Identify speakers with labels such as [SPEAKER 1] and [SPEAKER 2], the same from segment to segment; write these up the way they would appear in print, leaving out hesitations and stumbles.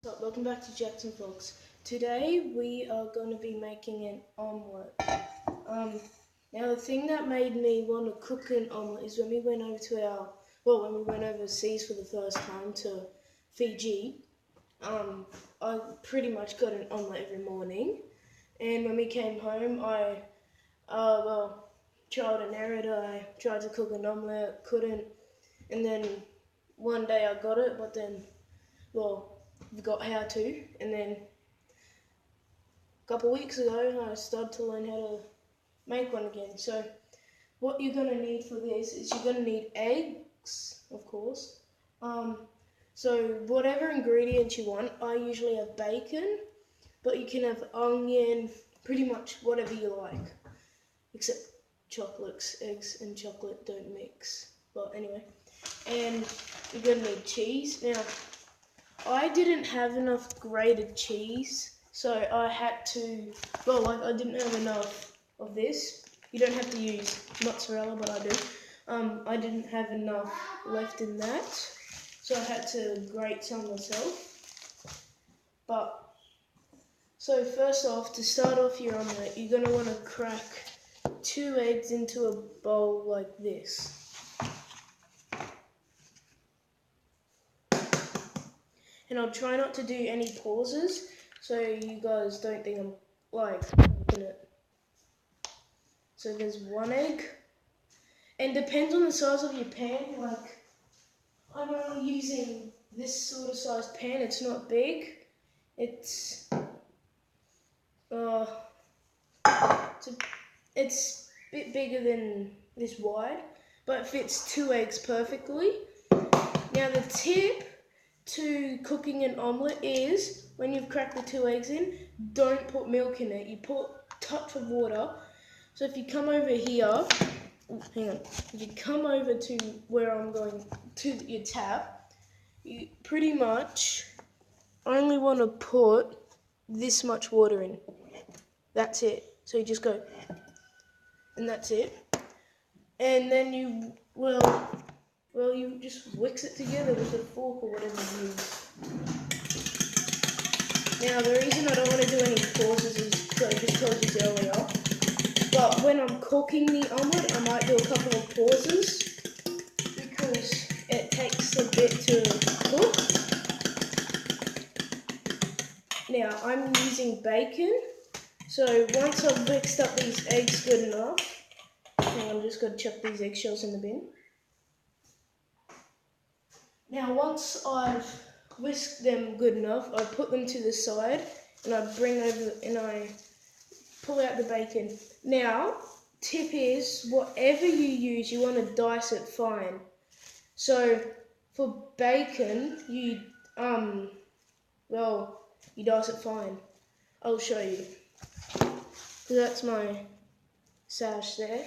[SPEAKER 1] So, welcome back to Jackson Vlogs. Today we are going to be making an omelette. Now the thing that made me want to cook an omelette is when we went overseas for the first time to Fiji. I pretty much got an omelette every morning, and when we came home, I tried and errored. I tried to cook an omelette, couldn't, and then one day I got it, but then forgot how to, and then a couple of weeks ago I started to learn how to make one again. So what you're going to need for this is you're going to need eggs, of course. So whatever ingredients you want. I usually have bacon, but you can have onion, pretty much whatever you like, except chocolates. Eggs and chocolate don't mix, but anyway. And you're going to need cheese. Now I didn't have enough grated cheese, so I had to, I didn't have enough of this. You don't have to use mozzarella, but I do. I didn't have enough left in that, so I had to grate some myself. So first off, to start off your omelette, you're going to want to crack 2 eggs into a bowl like this. And I'll try not to do any pauses, so you guys don't think I'm making it. So there's 1 egg, and depends on the size of your pan. I'm only using this sort of size pan. It's not big. It's it's a bit bigger than this wide, but it fits 2 eggs perfectly. Now the tip to cooking an omelette is, when you've cracked the 2 eggs in, don't put milk in it. You put a touch of water. So if you come over here, if you come over to where I'm going, to your tap, you pretty much only want to put this much water in. That's it. So you just go, and that's it. And then you just mix it together with a fork or whatever you use. Now, the reason I don't want to do any pauses is because I just told you earlier. But when I'm cooking the omelette, I might do a couple of pauses because it takes a bit to cook. Now, I'm using bacon. So once I've mixed up these eggs good enough, I'm just going to chuck these eggshells in the bin. Now, once I've whisked them good enough, I put them to the side, and I pull out the bacon. Now, tip is, whatever you use, you want to dice it fine. So for bacon, you dice it fine. I'll show you. So that's my sash there.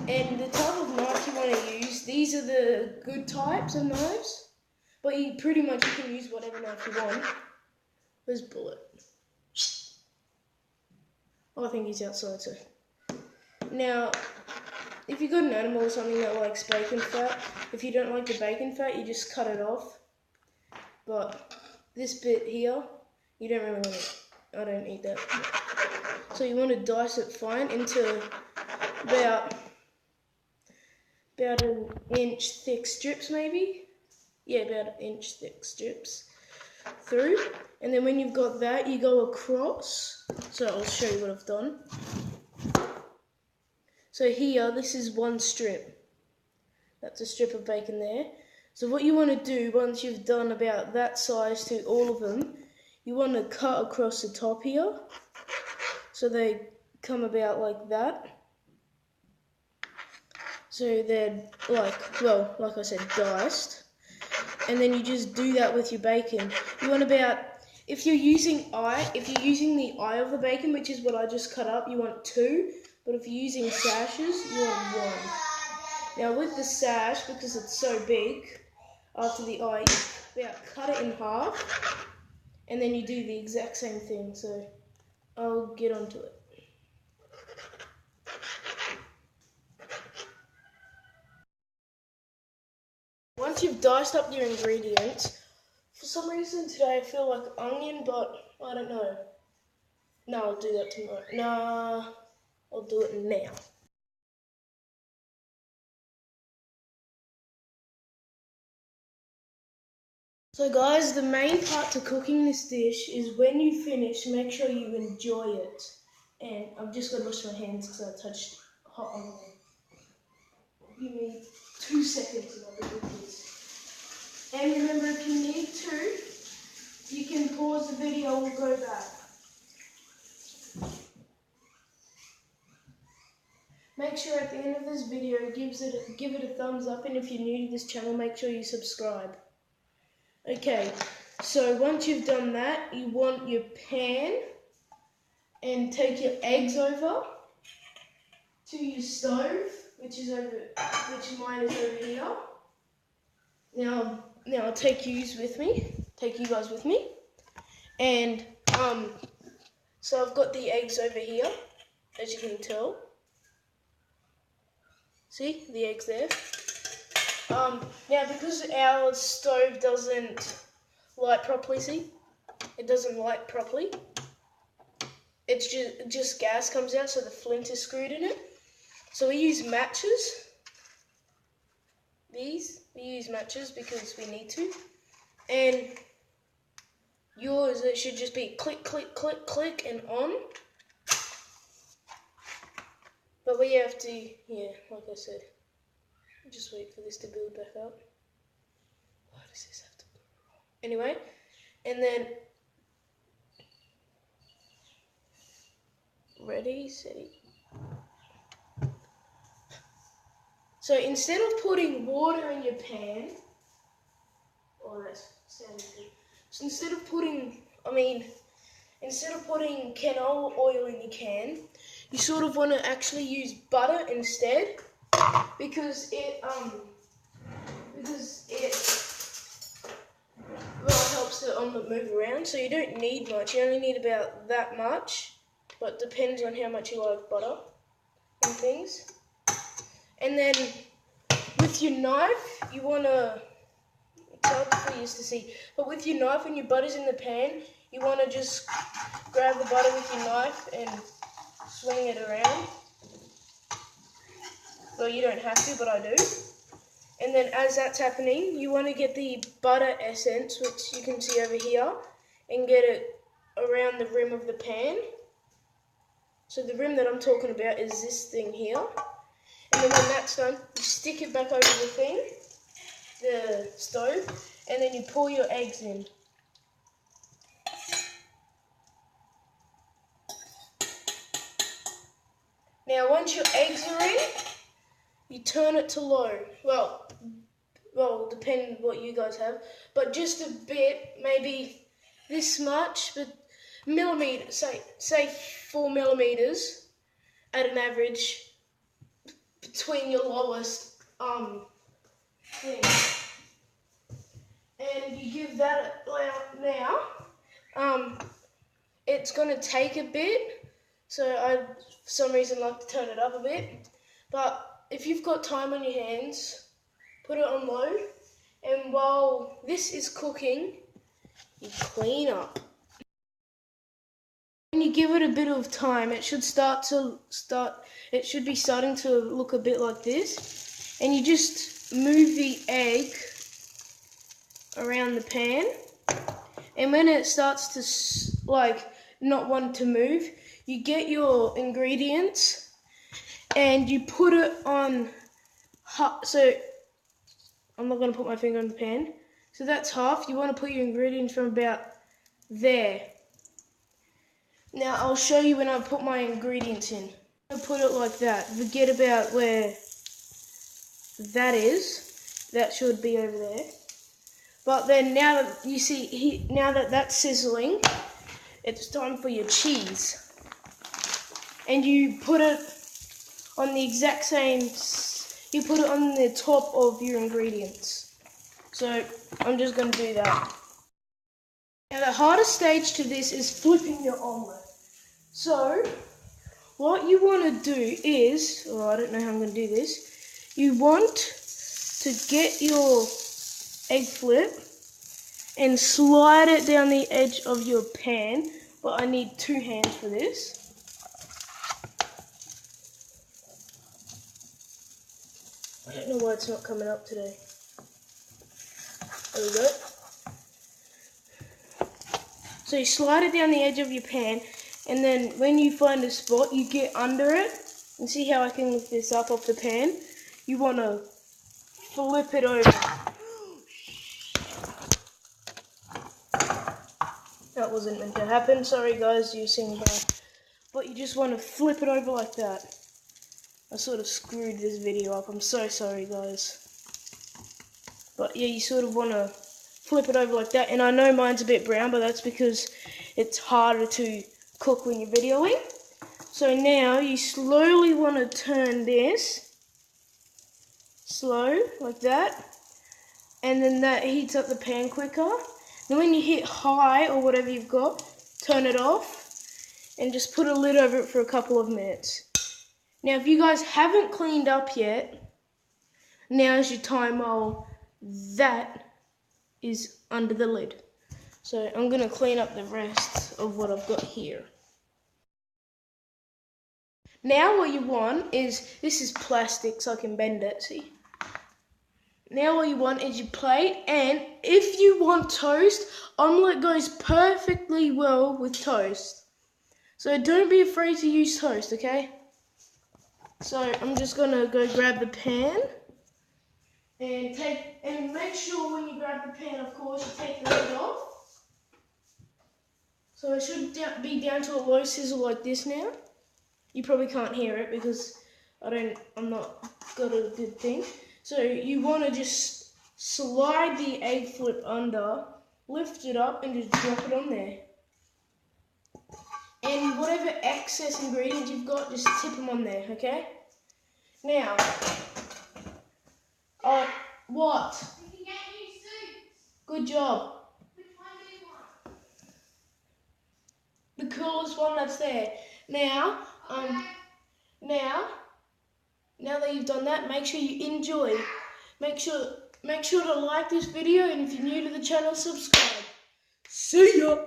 [SPEAKER 1] And the type of knife you want to use, these are the good types of knives, but you can use whatever knife you want. Where's Bullet? Oh, I think he's outside, so. Now, if you've got an animal or something that likes bacon fat, if you don't like the bacon fat, you just cut it off. But this bit here, you don't really want it. I don't eat that. So you want to dice it fine into about an inch thick strips, maybe. Yeah, about an inch thick strips through. And then when you've got that, you go across. So I'll show you what I've done. So here, this is 1 strip. That's a strip of bacon there. So what you want to do, once you've done about that size to all of them, you want to cut across the top here. So they come about like that. So they're like I said, diced. And then you just do that with your bacon. You want if you're using the eye of the bacon, which is what I just cut up, you want 2. But if you're using sashes, you want 1. Now with the sash, because it's so big, after the eye, you cut it in half. And then you do the exact same thing. So I'll get onto it. Once you've diced up your ingredients, For some reason today I feel like onion, but I don't know. No, I'll do that tomorrow. Nah, I'll do it now. So guys, the main part to cooking this dish is when you finish, make sure you enjoy it. And I'm just going to wash my hands because I touched hot oil. Give me 2 seconds and I'll be with this. And remember, if you need to, you can pause the video or go back. Make sure at the end of this video, give it a thumbs up, and if you're new to this channel, make sure you subscribe. Okay, so once you've done that, you want your pan and take your eggs over to your stove, which mine is over here. Now I'll take you guys with me, and so I've got the eggs over here, as you can tell. See the eggs there. Now because our stove doesn't light properly, it doesn't light properly. It's just gas comes out, so the flint is screwed in it. So we use matches. We use matches because we need to. And yours, it should just be click, click, click, click, and on. But we have to, like I said, just wait for this to build back up. Why does this have to go wrong? Anyway, and then ready, steady. So instead of putting water in your pan, that sounds good. So instead of putting canola oil in your can, you sort of want to actually use butter instead, because it helps the omelette move around. So you don't need much. You only need about that much, but it depends on how much you like butter and things. And then with your knife, you want to, it's hard for you to see, but with your knife, when your butter's in the pan, you want to just grab the butter with your knife and swing it around. Well, you don't have to, but I do. And then as that's happening, you want to get the butter essence, which you can see over here, and get it around the rim of the pan. So the rim that I'm talking about is this thing here. And then when that's done, you stick it back over the stove, and then you pour your eggs in. Now once your eggs are in, you turn it to low. Well, depending on what you guys have, but just a bit, maybe this much, but millimeters, say 4 millimeters at an average between your lowest thing. And you give that now. It's going to take a bit, so I, for some reason, like to turn it up a bit. But if you've got time on your hands, put it on low. And while this is cooking, you clean up. When you give it a bit of time, it should it should be starting to look a bit like this. And you just move the egg around the pan. And when it starts to not want to move, you get your ingredients and you put it on so I'm not going to put my finger on the pan. So that's half. You want to put your ingredients from about there. Now I'll show you when I put my ingredients in. I put it like that. Forget about where that is. That should be over there. But then now that you see, now that that's sizzling, it's time for your cheese. And you put it on the exact same, you put it on the top of your ingredients. So I'm just going to do that. Now the hardest stage to this is flipping your omelette. So what you want to do is, I don't know how I'm going to do this, you want to get your egg flip and slide it down the edge of your pan, but I need 2 hands for this. I don't know why it's not coming up today. There we go. So you slide it down the edge of your pan, and then when you find a spot, you get under it. And see how I can lift this up off the pan? You want to flip it over. That wasn't meant to happen. Sorry guys, you're seeing that. But you just want to flip it over like that. I sort of screwed this video up. I'm so sorry guys. But yeah, you sort of want to flip it over like that. And I know mine's a bit brown, but that's because it's harder to cook when you're videoing. So now you slowly want to turn this. Slow, like that. And then that heats up the pan quicker. Then when you hit high or whatever you've got, turn it off. And just put a lid over it for a couple of minutes. Now, if you guys haven't cleaned up yet, now's your time while that is under the lid. So I'm going to clean up the rest of what I've got here. Now what you want is, this is plastic so I can bend it, see? Now what you want is your plate, and if you want toast, omelette goes perfectly well with toast. So don't be afraid to use toast, okay? So I'm just gonna go grab the pan and make sure when you grab the pan, of course, you take the lid off. So it should be down to a low sizzle like this now. You probably can't hear it because I'm not got a good thing. So you want to just slide the egg flip under, lift it up, and just drop it on there. And whatever excess ingredients you've got, just tip them on there, okay? Now, what? You can get new suits. Good job. Which one do you want? The coolest one that's there. Now, okay. Now that you've done that, make sure you enjoy. Make sure to like this video, and if you're new to the channel, subscribe. See ya!